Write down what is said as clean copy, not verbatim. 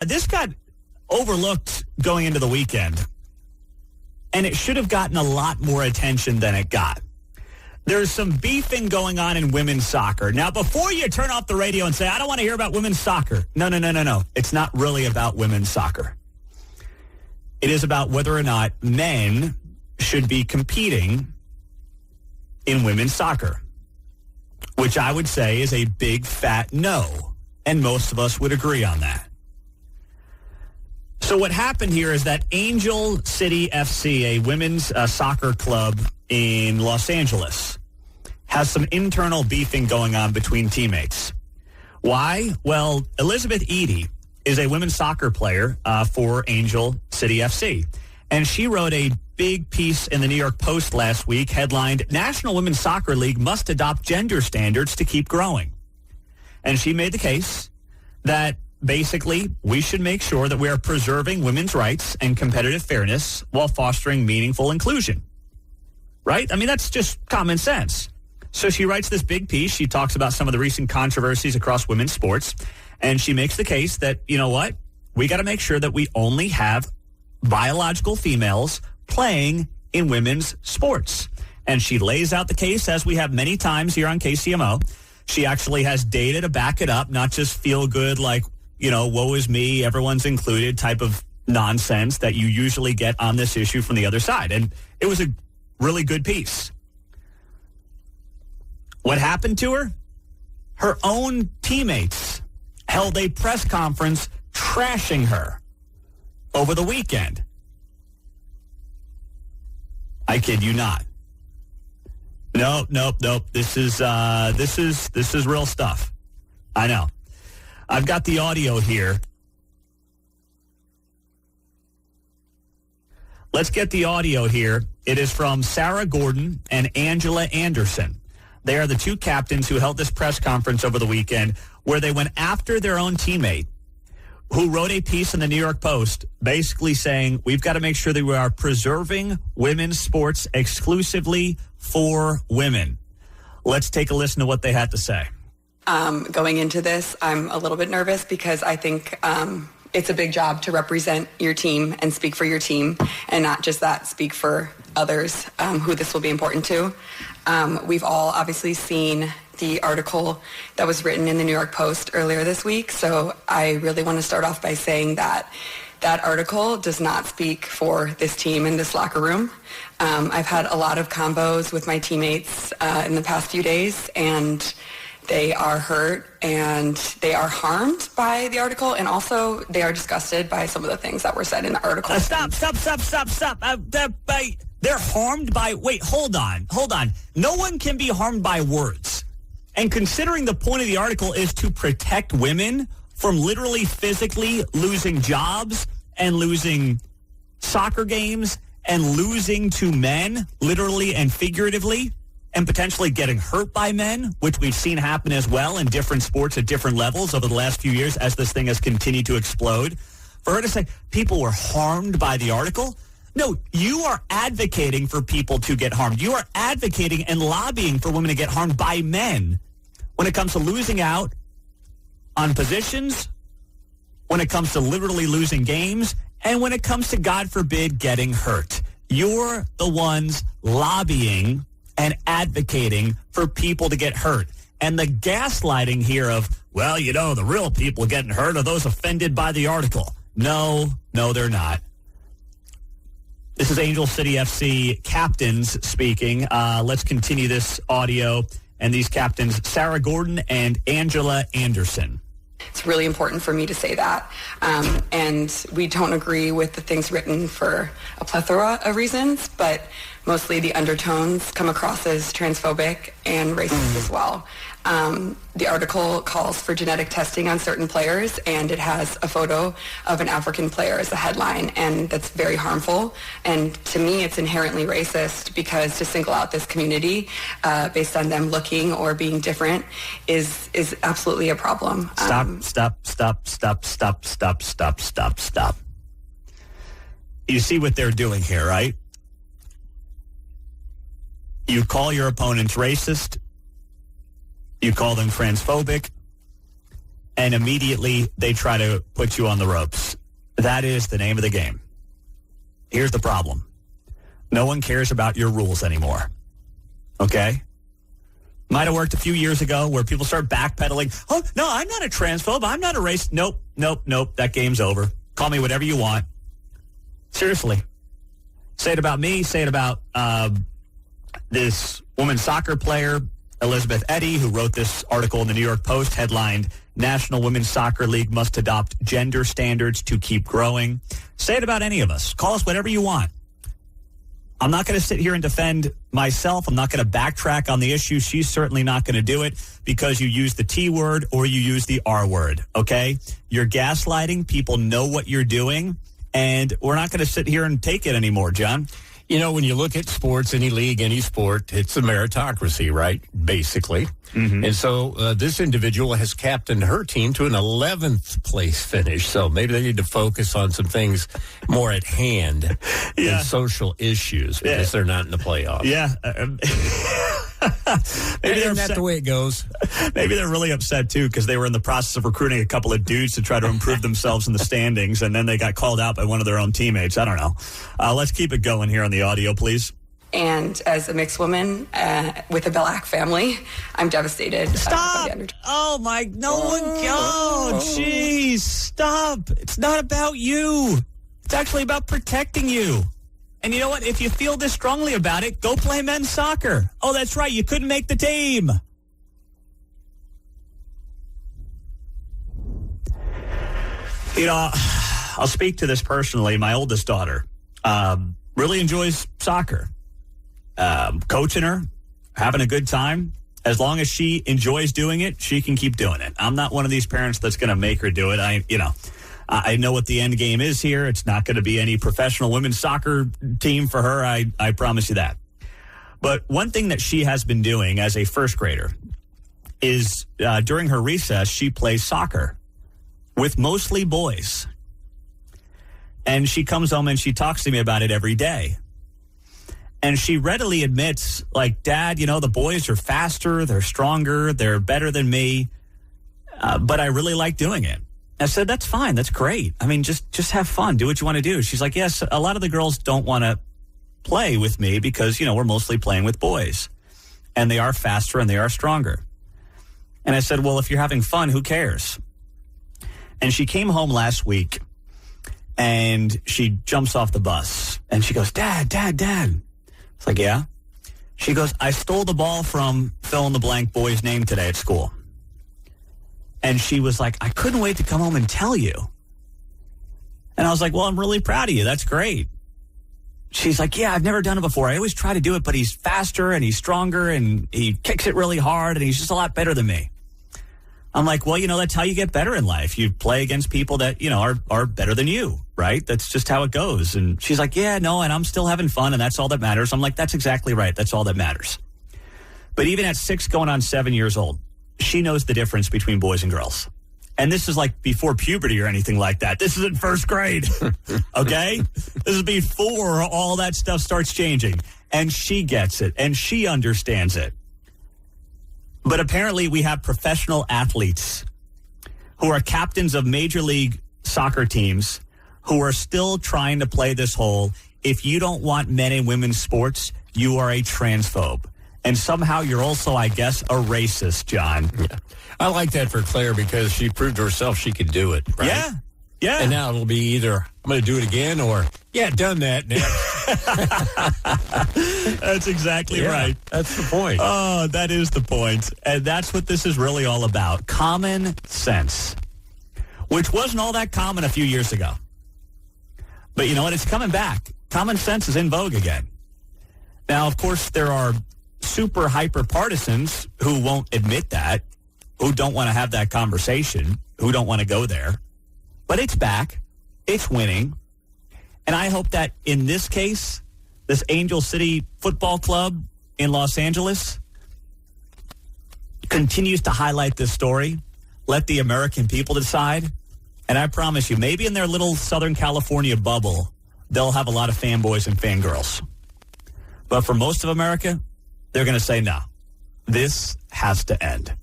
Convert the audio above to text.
This got overlooked going into the weekend, and it should have gotten a lot more attention than it got. There's some beefing going on in women's soccer. Now, before you turn off the radio and say, I don't want to hear about women's soccer. No. It's not really about women's soccer. It is about whether or not men should be competing in women's soccer, which I would say is a big, fat no. And most of us would agree on that. So what happened here is that Angel City FC, a women's soccer club in Los Angeles, has some internal beefing going on between teammates. Why? Well, Elizabeth Eady is a women's soccer player for Angel City FC. And she wrote a big piece in the New York Post last week headlined, National Women's Soccer League must adopt gender standards to keep growing. And she made the case that basically we should make sure that we are preserving women's rights and competitive fairness while fostering meaningful inclusion. Right? I mean, that's just common sense. So she writes this big piece. She talks about some of the recent controversies across women's sports. And she makes the case that, you know what? We got to make sure that we only have biological females playing in women's sports. And she lays out the case, as we have many times here on KCMO. She actually has data to back it up, not just feel good like, you know, woe is me, everyone's included type of nonsense that you usually get on this issue from the other side. And it was a really good piece. What happened to her? Her own teammates held a press conference trashing her over the weekend. I kid you not. Nope. This is real stuff. I know. I've got the audio here. Let's get the audio here. It is from Sarah Gordon and Angela Anderson. They are the two captains who held this press conference over the weekend where they went after their own teammate who wrote a piece in the New York Post basically saying we've got to make sure that we are preserving women's sports exclusively for women. Let's take a listen to what they had to say. Going into this, I'm a little bit nervous because I think it's a big job to represent your team and speak for your team, and not just that, speak for others who this will be important to. We've all obviously seen the article that was written in the New York Post earlier this week, so I really want to start off by saying that that article does not speak for this team in this locker room. I've had a lot of combos with my teammates in the past few days, and they are hurt and they are harmed by the article, and also they are disgusted by some of the things that were said in the article. Stop. They're harmed by, wait, hold on. No one can be harmed by words. And considering the point of the article is to protect women from literally physically losing jobs and losing soccer games and losing to men, literally and figuratively, and potentially getting hurt by men, which we've seen happen as well in different sports at different levels over the last few years as this thing has continued to explode. For her to say people were harmed by the article, no, you are advocating for people to get harmed. You are advocating and lobbying for women to get harmed by men when it comes to losing out on positions, when it comes to literally losing games, and when it comes to, God forbid, getting hurt. You're the ones lobbying and advocating for people to get hurt. And the gaslighting here of, well, you know, the real people getting hurt are those offended by the article. No, they're not. This is Angel City FC captains speaking. Let's continue this audio. And these captains, Sarah Gordon and Angela Anderson. It's really important for me to say that. And we don't agree with the things written for a plethora of reasons, but mostly the undertones come across as transphobic and racist as well. The article calls for genetic testing on certain players, and it has a photo of an African player as a headline, and that's very harmful. And to me, it's inherently racist because to single out this community based on them looking or being different is absolutely a problem. Stop. You see what they're doing here, right? You call your opponents racist. You call them transphobic. and immediately they try to put you on the ropes. That is the name of the game. Here's the problem. No one cares about your rules anymore. Okay? Might have worked a few years ago where people start backpedaling. Oh, no, I'm not a transphobe. I'm not a racist. Nope. That game's over. Call me whatever you want. Seriously. Say it about me. Say it about this women's soccer player, Elizabeth Eddy, who wrote this article in the New York Post headlined, National Women's Soccer League must adopt gender standards to keep growing. Say it about any of us. Call us whatever you want. I'm not going to sit here and defend myself. I'm not going to backtrack on the issue. She's certainly not going to do it because you use the T word or you use the R word, okay? You're gaslighting. People know what you're doing, and we're not going to sit here and take it anymore, John. You know, when you look at sports, any league, any sport, it's a meritocracy, right? Basically. Mm-hmm. And so this individual has captained her team to an 11th place finish. So maybe they need to focus on some things more at hand than social issues because they're not in the playoffs. Yeah. Maybe isn't that the way it goes? Maybe they're really upset, too, because they were in the process of recruiting a couple of dudes to try to improve themselves in the standings, and then they got called out by one of their own teammates. I don't know. Let's keep it going here on the audio, please. And as a mixed woman with a black family, I'm devastated. Stop! Oh, my, no one, jeez, stop. It's not about you. It's actually about protecting you. And you know what? If you feel this strongly about it, go play men's soccer. Oh, that's right. You couldn't make the team. You know, I'll speak to this personally. My oldest daughter really enjoys soccer. Coaching her, having a good time. As long as she enjoys doing it, she can keep doing it. I'm not one of these parents that's going to make her do it. I know what the end game is here. It's not going to be any professional women's soccer team for her. I promise you that. But one thing that she has been doing as a first grader is during her recess, she plays soccer with mostly boys. And she comes home and she talks to me about it every day. And she readily admits, like, Dad, the boys are faster, they're stronger, they're better than me, but I really like doing it. I said, that's fine. That's great. I mean, just have fun. Do what you want to do. She's like, yes, a lot of the girls don't want to play with me because, we're mostly playing with boys. And they are faster and they are stronger. And I said, well, if you're having fun, who cares? And she came home last week and she jumps off the bus and she goes, Dad. It's like, yeah. She goes, I stole the ball from fill-in-the-blank boy's name today at school. And she was like, I couldn't wait to come home and tell you. And I was like, well, I'm really proud of you. That's great. She's like, yeah, I've never done it before. I always try to do it, but he's faster and he's stronger and he kicks it really hard and he's just a lot better than me. I'm like, well, that's how you get better in life. You play against people that, are better than you, right? That's just how it goes. And she's like, yeah, no, and I'm still having fun and that's all that matters. I'm like, that's exactly right. That's all that matters. But even at 6 going on 7 years old, she knows the difference between boys and girls. And this is like before puberty or anything like that. This is in first grade, okay? This is before all that stuff starts changing. And she gets it, and she understands it. But apparently we have professional athletes who are captains of Major League Soccer teams who are still trying to play this whole, if you don't want men and women's sports, you are a transphobe. And somehow you're also, I guess, a racist, John. Yeah. I like that for Claire because she proved to herself she could do it, right? Yeah. And now it'll be either, I'm going to do it again or, done that next. That's exactly right. That's the point. Oh, that is the point. And that's what this is really all about. Common sense, which wasn't all that common a few years ago. But you know what? It's coming back. Common sense is in vogue again. Now, of course, there are super hyper partisans who won't admit that, who don't want to have that conversation, who don't want to go there. But it's back. It's winning. And I hope that in this case, this Angel City Football Club in Los Angeles continues to highlight this story. Let the American people decide. And I promise you, maybe in their little Southern California bubble, they'll have a lot of fanboys and fangirls. But for most of America, they're going to say, no, this has to end.